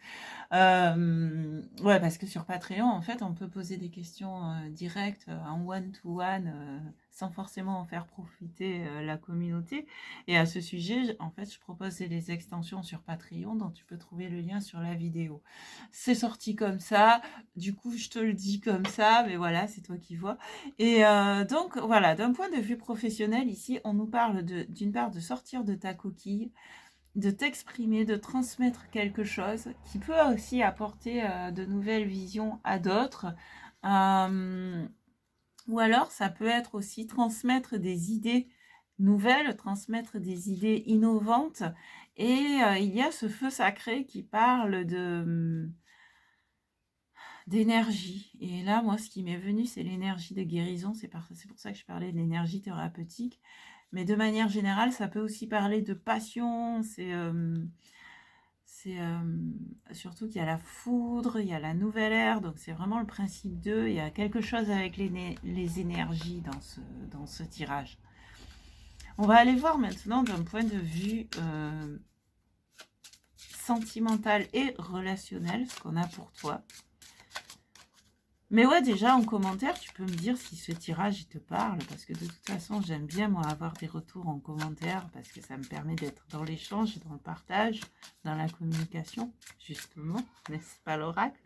Ouais, parce que sur Patreon, en fait, on peut poser des questions directes en one-to-one. sans forcément en faire profiter la communauté. Et à ce sujet, en fait, je propose des extensions sur Patreon dont tu peux trouver le lien sur la vidéo. C'est sorti comme ça, du coup, je te le dis comme ça, mais voilà, c'est toi qui vois. Et donc, voilà, d'un point de vue professionnel, ici, on nous parle d'une part de sortir de ta coquille, de t'exprimer, de transmettre quelque chose qui peut aussi apporter de nouvelles visions à d'autres. Ou alors, ça peut être aussi transmettre des idées nouvelles, transmettre des idées innovantes. Et il y a ce feu sacré qui parle d'énergie. Et là, moi, ce qui m'est venu, c'est l'énergie de guérison. C'est pour ça que je parlais de l'énergie thérapeutique. Mais de manière générale, ça peut aussi parler de passion. C'est surtout qu'il y a la foudre, il y a la nouvelle ère, donc c'est vraiment le principe d'eux. Il y a quelque chose avec les énergies dans ce tirage. On va aller voir maintenant d'un point de vue sentimental et relationnel ce qu'on a pour toi. Mais ouais, déjà en commentaire, tu peux me dire si ce tirage il te parle, parce que de toute façon, j'aime bien moi avoir des retours en commentaire, parce que ça me permet d'être dans l'échange, dans le partage, dans la communication, justement, n'est-ce pas l'oracle?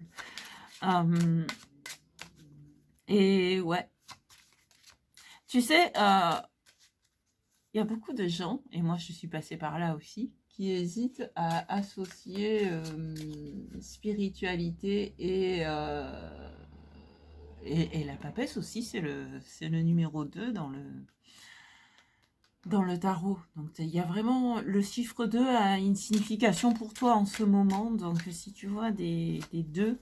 Et ouais, tu sais, il y a beaucoup de gens, et moi je suis passée par là aussi, qui hésitent à associer spiritualité et la papesse aussi, c'est le numéro 2 dans le tarot. Donc il y a vraiment, le chiffre 2 a une signification pour toi en ce moment. Donc si tu vois des 2,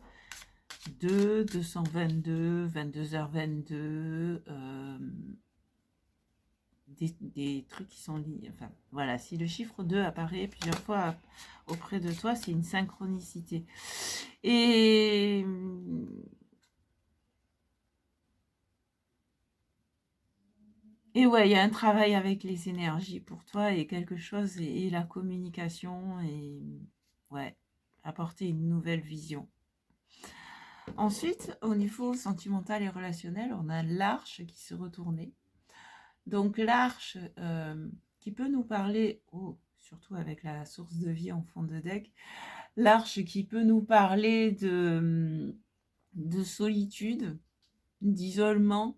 222, 22h22, des trucs qui sont liés. Enfin voilà, si le chiffre 2 apparaît plusieurs fois auprès de toi, c'est une synchronicité. Et ouais, il y a un travail avec les énergies pour toi et quelque chose, et la communication, et ouais, apporter une nouvelle vision. Ensuite, au niveau sentimental et relationnel, on a l'arche qui se retournait. Donc l'arche qui peut nous parler, surtout avec la source de vie en fond de deck, l'arche qui peut nous parler de solitude, d'isolement,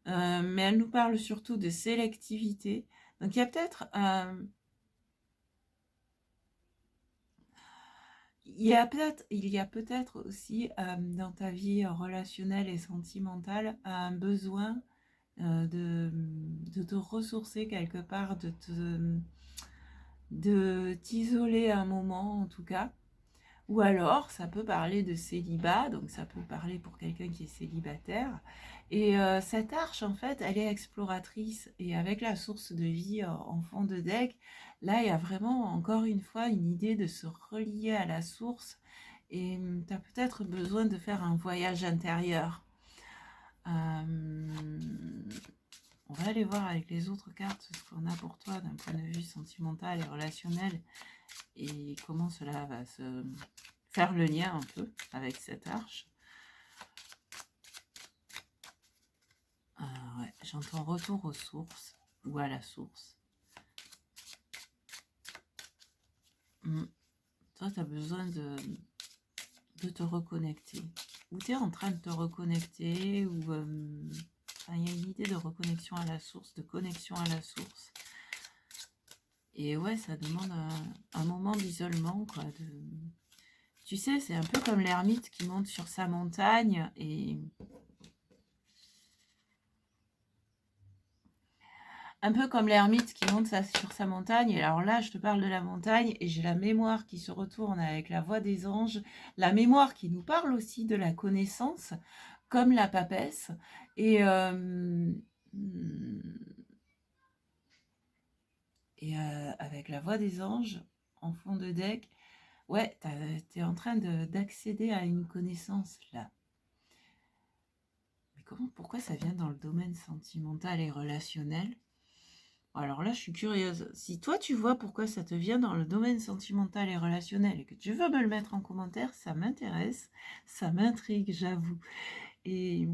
mais elle nous parle surtout de sélectivité. Donc il y a peut-être aussi dans ta vie relationnelle et sentimentale un besoin de te ressourcer quelque part, de t'isoler un moment en tout cas. Ou alors, ça peut parler de célibat, donc ça peut parler pour quelqu'un qui est célibataire. Et cette arche, en fait, elle est exploratrice. Et avec la source de vie en fond de deck, là, il y a vraiment, encore une fois, une idée de se relier à la source. Et tu as peut-être besoin de faire un voyage intérieur. On va aller voir avec les autres cartes ce qu'on a pour toi d'un point de vue sentimental et relationnel. Et comment cela va se faire le lien un peu avec cette arche. Ouais, j'entends retour aux sources ou à la source. Toi, tu as besoin de te reconnecter. Ou tu es en train de te reconnecter, ou il y a une idée de reconnexion à la source, de connexion à la source. Et ouais, ça demande un moment d'isolement, quoi. Tu sais, c'est un peu comme l'ermite qui monte sur sa montagne et... Un peu comme l'ermite qui monte sur sa montagne. Et alors là, je te parle de la montagne et j'ai la mémoire qui se retourne avec la voix des anges. La mémoire qui nous parle aussi de la connaissance, comme la papesse. Et avec la voix des anges en fond de deck, ouais, tu es en train d'accéder à une connaissance là. Mais pourquoi ça vient dans le domaine sentimental et relationnel? Alors là, je suis curieuse. Si toi, tu vois pourquoi ça te vient dans le domaine sentimental et relationnel et que tu veux me le mettre en commentaire, ça m'intéresse, ça m'intrigue, j'avoue. Et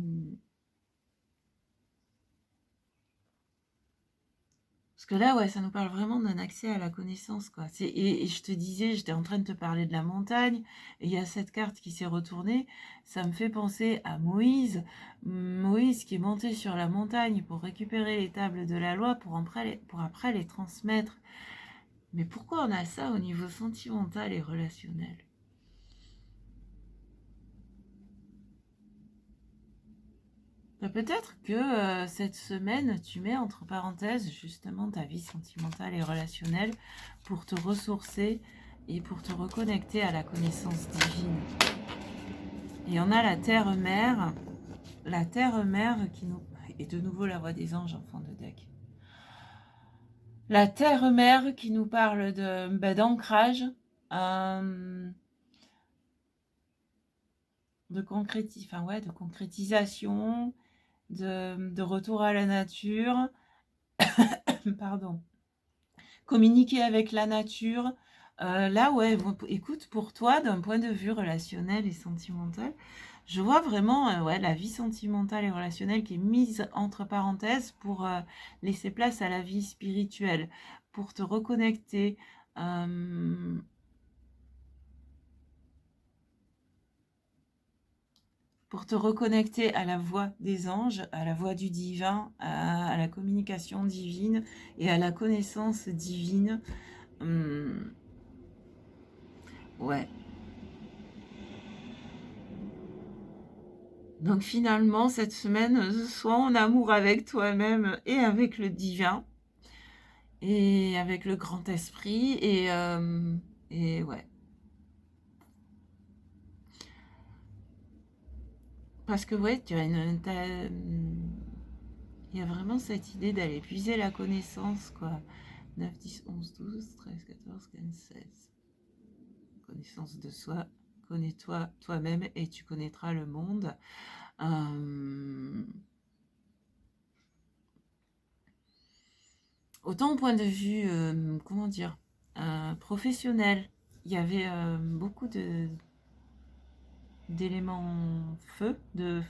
Parce que là, ouais, ça nous parle vraiment d'un accès à la connaissance, quoi. Et je te disais, j'étais en train de te parler de la montagne, et il y a cette carte qui s'est retournée. Ça me fait penser à Moïse. Moïse qui est monté sur la montagne pour récupérer les tables de la loi pour après les transmettre. Mais pourquoi on a ça au niveau sentimental et relationnel? Peut-être que cette semaine, tu mets entre parenthèses justement ta vie sentimentale et relationnelle pour te ressourcer et pour te reconnecter à la connaissance divine. Et on a la Terre-Mère qui nous... Et de nouveau la voix des anges en fond de deck. La Terre-Mère qui nous parle d'ancrage, de concrétisation, de retour à la nature, pardon, communiquer avec la nature. Là, ouais, écoute, pour toi, d'un point de vue relationnel et sentimental, je vois vraiment ouais, la vie sentimentale et relationnelle qui est mise entre parenthèses pour laisser place à la vie spirituelle, pour te reconnecter. Pour te reconnecter à la voix des anges, à la voix du divin, à la communication divine et à la connaissance divine. Ouais. Donc finalement, cette semaine, sois en amour avec toi-même et avec le divin et avec le grand esprit et ouais. Parce que ouais, il y a vraiment cette idée d'aller puiser la connaissance, quoi. 9, 10, 11, 12, 13, 14, 15, 16. Connaissance de soi. Connais-toi toi-même et tu connaîtras le monde. Autant au point de vue, comment dire, professionnel, il y avait beaucoup d'éléments du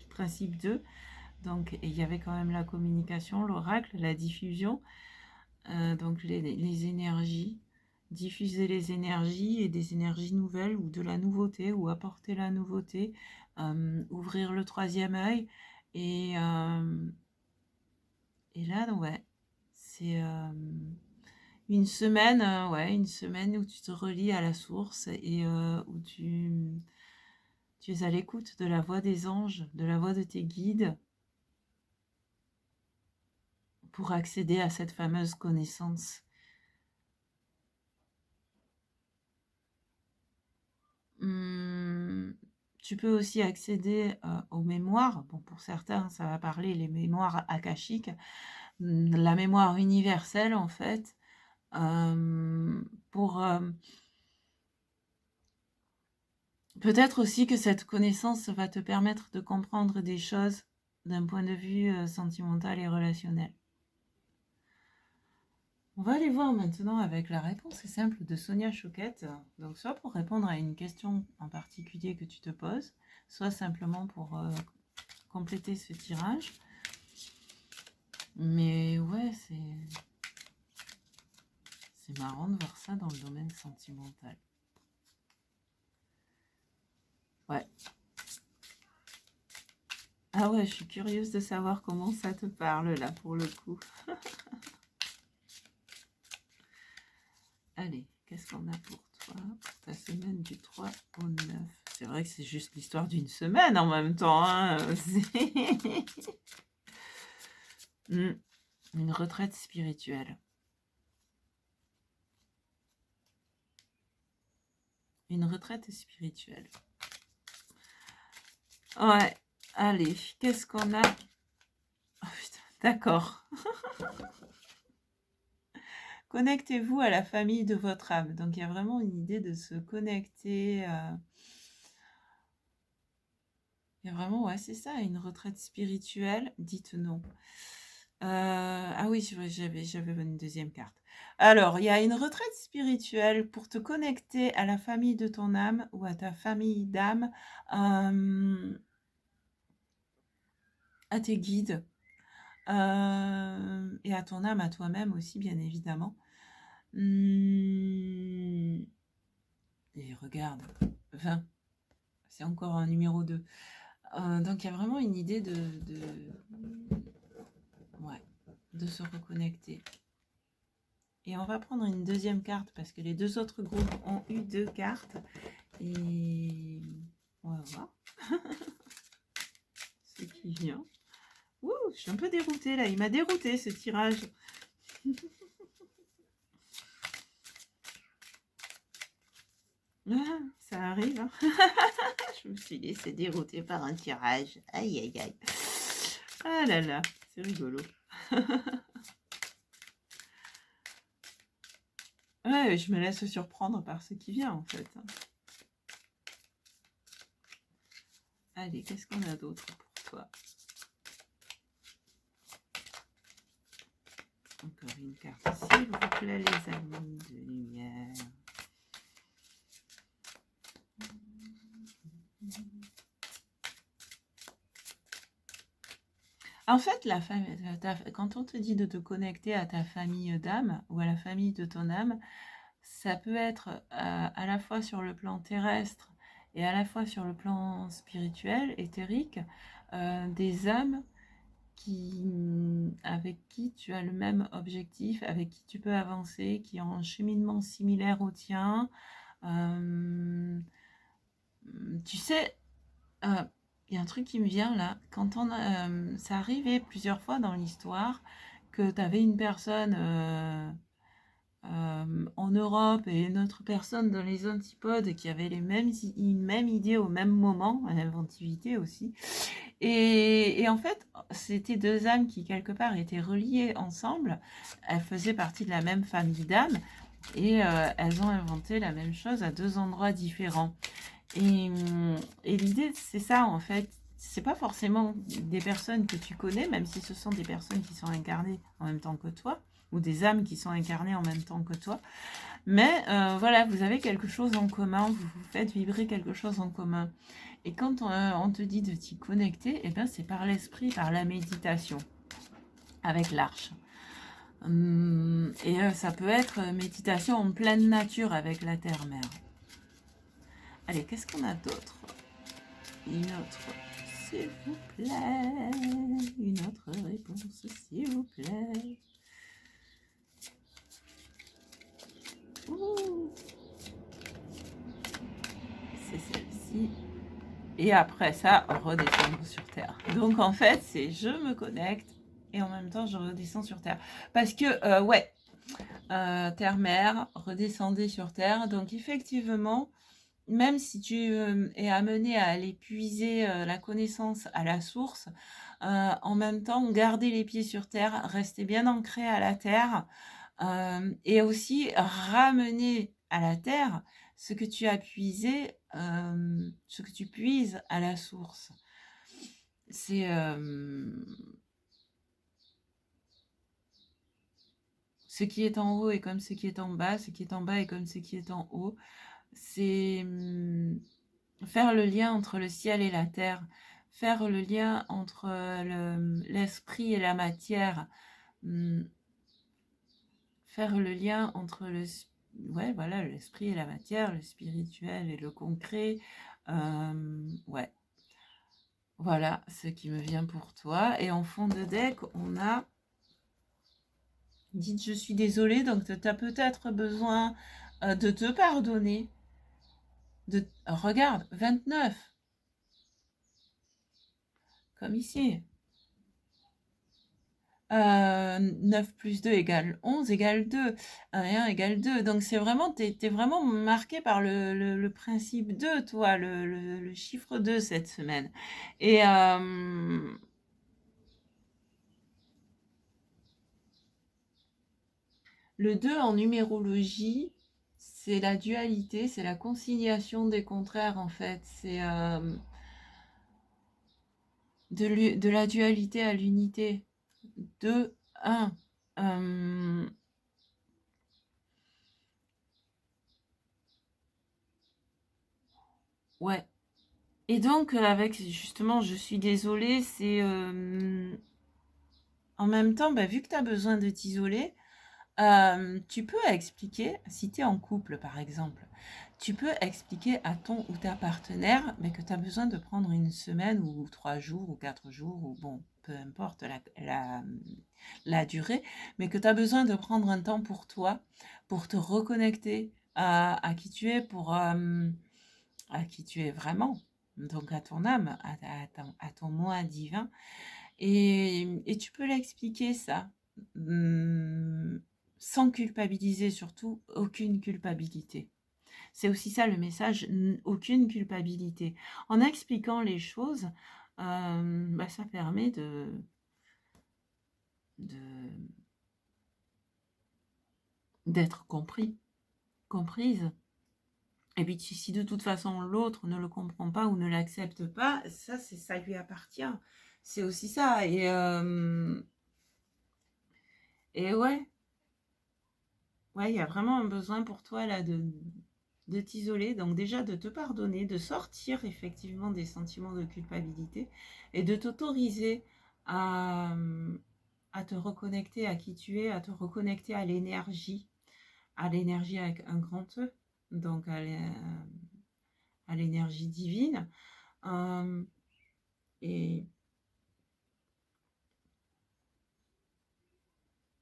principe 2. Donc, et il y avait quand même la communication, l'oracle, la diffusion, donc les énergies, diffuser les énergies et des énergies nouvelles ou de la nouveauté ou apporter la nouveauté, ouvrir le troisième œil et là, ouais, c'est une semaine où tu te relis à la source et où tu es à l'écoute de la voix des anges, de la voix de tes guides pour accéder à cette fameuse connaissance. Tu peux aussi accéder aux mémoires. Bon, pour certains, ça va parler les mémoires akashiques, la mémoire universelle en fait, pour peut-être aussi que cette connaissance va te permettre de comprendre des choses d'un point de vue sentimental et relationnel. On va aller voir maintenant avec la réponse simple de Sonia Choquette. Donc soit pour répondre à une question en particulier que tu te poses, soit simplement pour compléter ce tirage. Mais ouais, c'est marrant de voir ça dans le domaine sentimental. Ouais. Ah ouais, je suis curieuse de savoir comment ça te parle là pour le coup. Allez, qu'est-ce qu'on a pour toi pour ta semaine du 3 au 9? C'est vrai que c'est juste l'histoire d'une semaine en même temps. Hein. Une retraite spirituelle. Une retraite spirituelle. Ouais, allez, qu'est-ce qu'on a? Oh putain, d'accord. Connectez-vous à la famille de votre âme. Donc il y a vraiment une idée de se connecter. Il y a vraiment, ouais, c'est ça, une retraite spirituelle. Dites non. Ah oui, j'avais une deuxième carte. Alors, il y a une retraite spirituelle pour te connecter à la famille de ton âme ou à ta famille d'âme, à tes guides. Et à ton âme, à toi-même aussi, bien évidemment. Et regarde, 20, c'est encore un numéro 2. Donc, il y a vraiment une idée ouais, de se reconnecter. Et on va prendre une deuxième carte parce que les deux autres groupes ont eu 2 cartes. Et on va voir ce qui vient. Ouh, je suis un peu déroutée là. Il m'a dérouté ce tirage. Ah, ça arrive. Hein. Je me suis laissée dérouter par un tirage. Aïe, aïe, aïe. Ah là là, c'est rigolo. Ouais, je me laisse surprendre par ce qui vient en fait. Allez, qu'est-ce qu'on a d'autre pour toi? Encore une carte, s'il vous plaît, les amis de lumière. En fait, quand on te dit de te connecter à ta famille d'âme ou à la famille de ton âme, ça peut être à la fois sur le plan terrestre et à la fois sur le plan spirituel, éthérique, des âmes avec qui tu as le même objectif, avec qui tu peux avancer, qui ont un cheminement similaire au tien. Tu sais, il y a un truc qui me vient là. Ça arrivait plusieurs fois dans l'histoire que tu avais une personne en Europe et une autre personne dans les antipodes qui avait une même idée au même moment, l'inventivité aussi. Et en fait, c'était 2 âmes qui quelque part étaient reliées ensemble. Elles faisaient partie de la même famille d'âmes et elles ont inventé la même chose à 2 endroits différents. Et l'idée, c'est ça en fait. C'est pas forcément des personnes que tu connais, même si ce sont des personnes qui sont incarnées en même temps que toi, ou des âmes qui sont incarnées en même temps que toi. Mais voilà, vous avez quelque chose en commun, vous faites vibrer quelque chose en commun. Et quand on te dit de t'y connecter, eh bien c'est par l'esprit, par la méditation, avec l'arche. Et ça peut être méditation en pleine nature avec la terre-mère. Allez, qu'est-ce qu'on a d'autre? Une autre, s'il vous plaît. Une autre réponse, s'il vous plaît. Ouh. C'est celle-ci. Et après ça, redescendre sur Terre. Donc en fait, c'est je me connecte et en même temps, je redescends sur Terre. Parce que, ouais, Terre-Mère, redescendez sur Terre. Donc effectivement, même si tu es amené à aller puiser la connaissance à la source, en même temps, gardez les pieds sur terre, restez bien ancré à la terre, et aussi ramener à la terre ce que tu as puisé, ce que tu puises à la source. C'est ce qui est en haut est comme ce qui est en bas, ce qui est en bas est comme ce qui est en haut. C'est faire le lien entre le ciel et la terre, faire le lien entre l'esprit et la matière, faire le lien entre l'esprit et la matière, le spirituel et le concret. Ouais, voilà ce qui me vient pour toi. Et en fond de deck, on a dites je suis désolée, donc tu as peut-être besoin de te pardonner. Regarde, 29. Comme ici. 9 plus 2 égale 11 égale 2. 1 et 1 égale 2. Donc c'est vraiment, t'es vraiment marqué par le principe 2, toi, le chiffre 2 cette semaine. Et le 2 en numérologie, c'est la dualité, c'est la conciliation des contraires en fait. C'est de la dualité à l'unité. 2, 1. Ouais. Et donc, avec justement, je suis désolée, c'est en même temps, bah, vu que tu as besoin de t'isoler, tu peux expliquer, si tu es en couple par exemple, tu peux expliquer à ton ou ta partenaire mais que tu as besoin de prendre une semaine ou 3 jours ou 4 jours ou bon, peu importe la durée, mais que tu as besoin de prendre un temps pour toi, pour te reconnecter à qui tu es, à qui tu es vraiment, donc à ton âme, à ton moi divin. Et tu peux l'expliquer ça, mmh, sans culpabiliser, surtout aucune culpabilité. C'est aussi ça le message, aucune culpabilité. En expliquant les choses, bah, ça permet de d'être comprise. Et puis si de toute façon l'autre ne le comprend pas ou ne l'accepte pas, ça lui appartient. C'est aussi ça. Et ouais, il y a vraiment un besoin pour toi là de t'isoler, donc déjà de te pardonner, de sortir effectivement des sentiments de culpabilité et de t'autoriser à, à te reconnecter à qui tu es, à te reconnecter à l'énergie avec un grand E, donc à l'énergie divine. Euh, et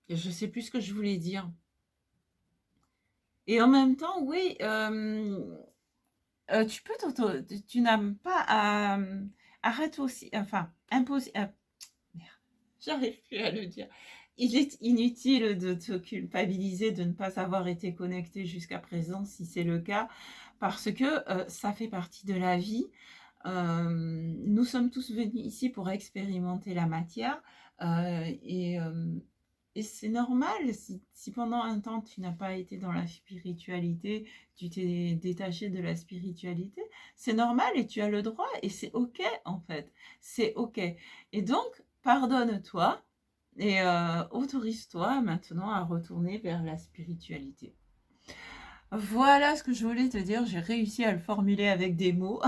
je sais plus ce que je voulais dire. Et en même temps, oui, tu peux tu n'as pas à arrête aussi, enfin, imposer. Merde, j'arrive plus à le dire. Il est inutile de te culpabiliser de ne pas avoir été connecté jusqu'à présent, si c'est le cas, parce que ça fait partie de la vie. Nous sommes tous venus ici pour expérimenter la matière euh, et, euh, et c'est normal si pendant un temps tu n'as pas été dans la spiritualité, tu t'es détaché de la spiritualité, c'est normal et tu as le droit et c'est ok en fait, c'est ok. Et donc, pardonne-toi et autorise-toi maintenant à retourner vers la spiritualité. Voilà ce que je voulais te dire, j'ai réussi à le formuler avec des mots.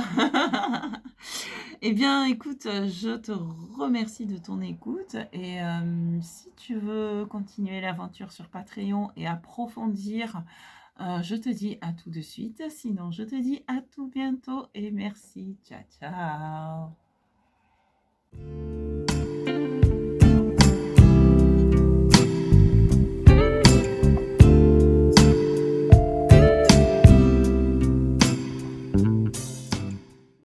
Eh bien, écoute, je te remercie de ton écoute et si tu veux continuer l'aventure sur Patreon et approfondir, je te dis à tout de suite. Sinon, je te dis à tout bientôt et merci. Ciao, ciao.